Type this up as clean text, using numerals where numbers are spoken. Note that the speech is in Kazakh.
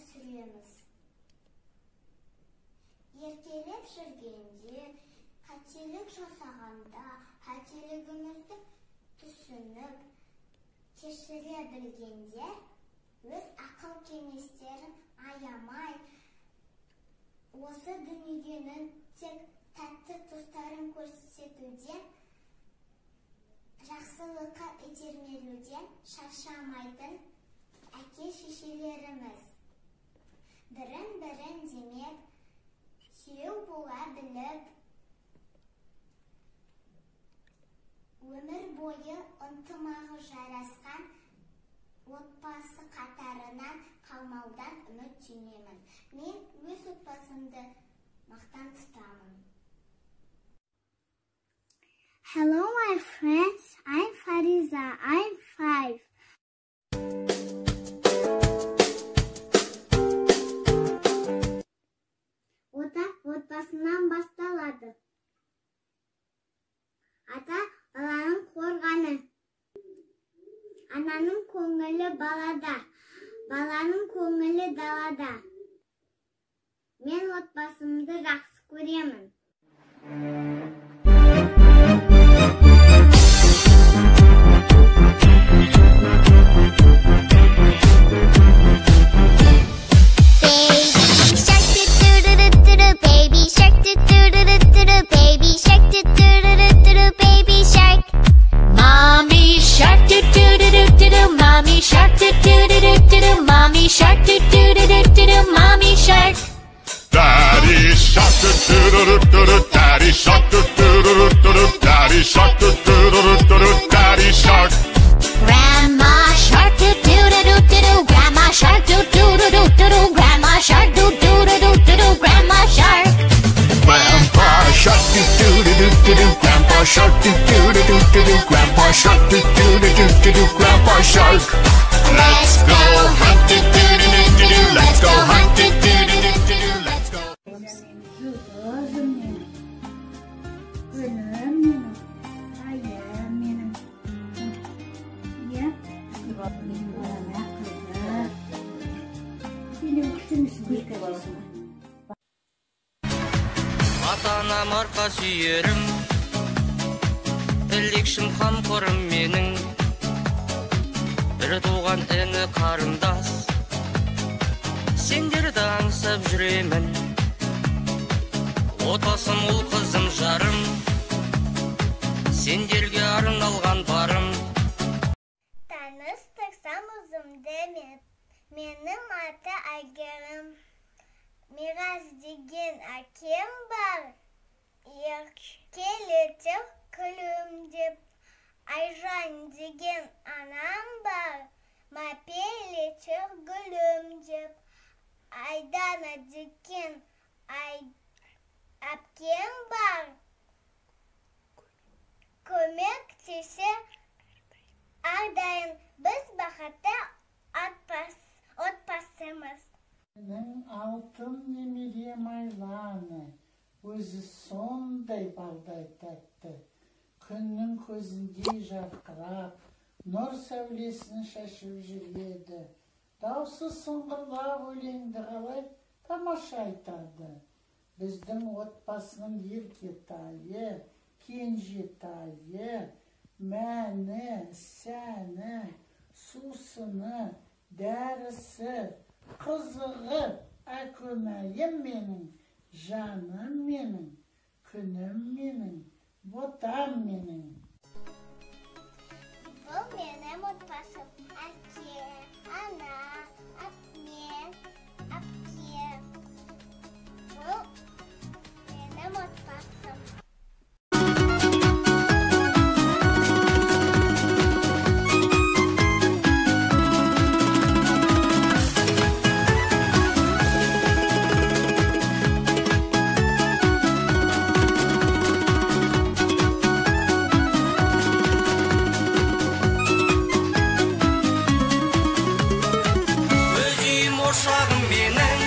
сүреміз. Еркелеп жүргенде, қателік жасағанда, қателігімізді түсініп, кешіре білгенде, өз ақыл кеңестерін аямай, осы дүниенің тек тәтті тұстарын көрсетуден, жақсылыққа итермелуден шаршамайтын әке-шешелеріміз. Бірін-бірін демеп, сүйеу бола біліп, өмір бойы ынтымағы жарасқан отбасы қатарынан қалмаудан үміттенемін. Мен өз отбасымды мақтан тұтамын. Hello, my friends. I'm Fariza. I'm 5. Ота отбасынан басталады. Ата баланың қорғаны. Ананың көңілі балада, баланың көңілі далада. Мен отбасымды жақсы көремін. Daddy shark do do do do do, Daddy shark do do do do do, Daddy shark do do do do do, Daddy shark. Grandma shark do do do do do, Grandma shark do do do do do, Grandma shark do do do do do, Grandma shark. Grandpa shark do do do do do, Grandpa shark do do do do do, Grandpa shark do do do do do, Grandpa shark. Let's go hunt do do do do do, let's go hunt do do do do do, let's go. Ата-анам арқа сүйерім, тілекшім қамқорым менің, бір туған іні қарындас, сендерді аңсап жүремін. Отбасым ұл қызым жарым, сендерге арналған барым. Таныстырсам өзімді менің аты Әйгерім. Мирас деген әкем бар, еркелетіп күлімдеп. Айжан деген анам бар, мәпелетіп гүлімдеп. Айдана деген әпкем бар, көмектесе әрдайым. Біз бақытты отбасымыз. Менің алтын немерем Айланы, өзі сондай балдай тәтті, күннің көзіндей жарқырап, нұр сәулесін шашып жүреді. Даусы сыңғырлап өлеңді қалай тамаша айтады. Біздің отбасының еркетайы, кенжетайы, мәні, сәні, сусыны, дәрісі, қызығы, әкөнайым менің, жаным менің, күнім менің, ботам менің. Бұл менің отбасым. Әке, ана, мен, әпке. Бұл менің отбасым. Ошағым менің,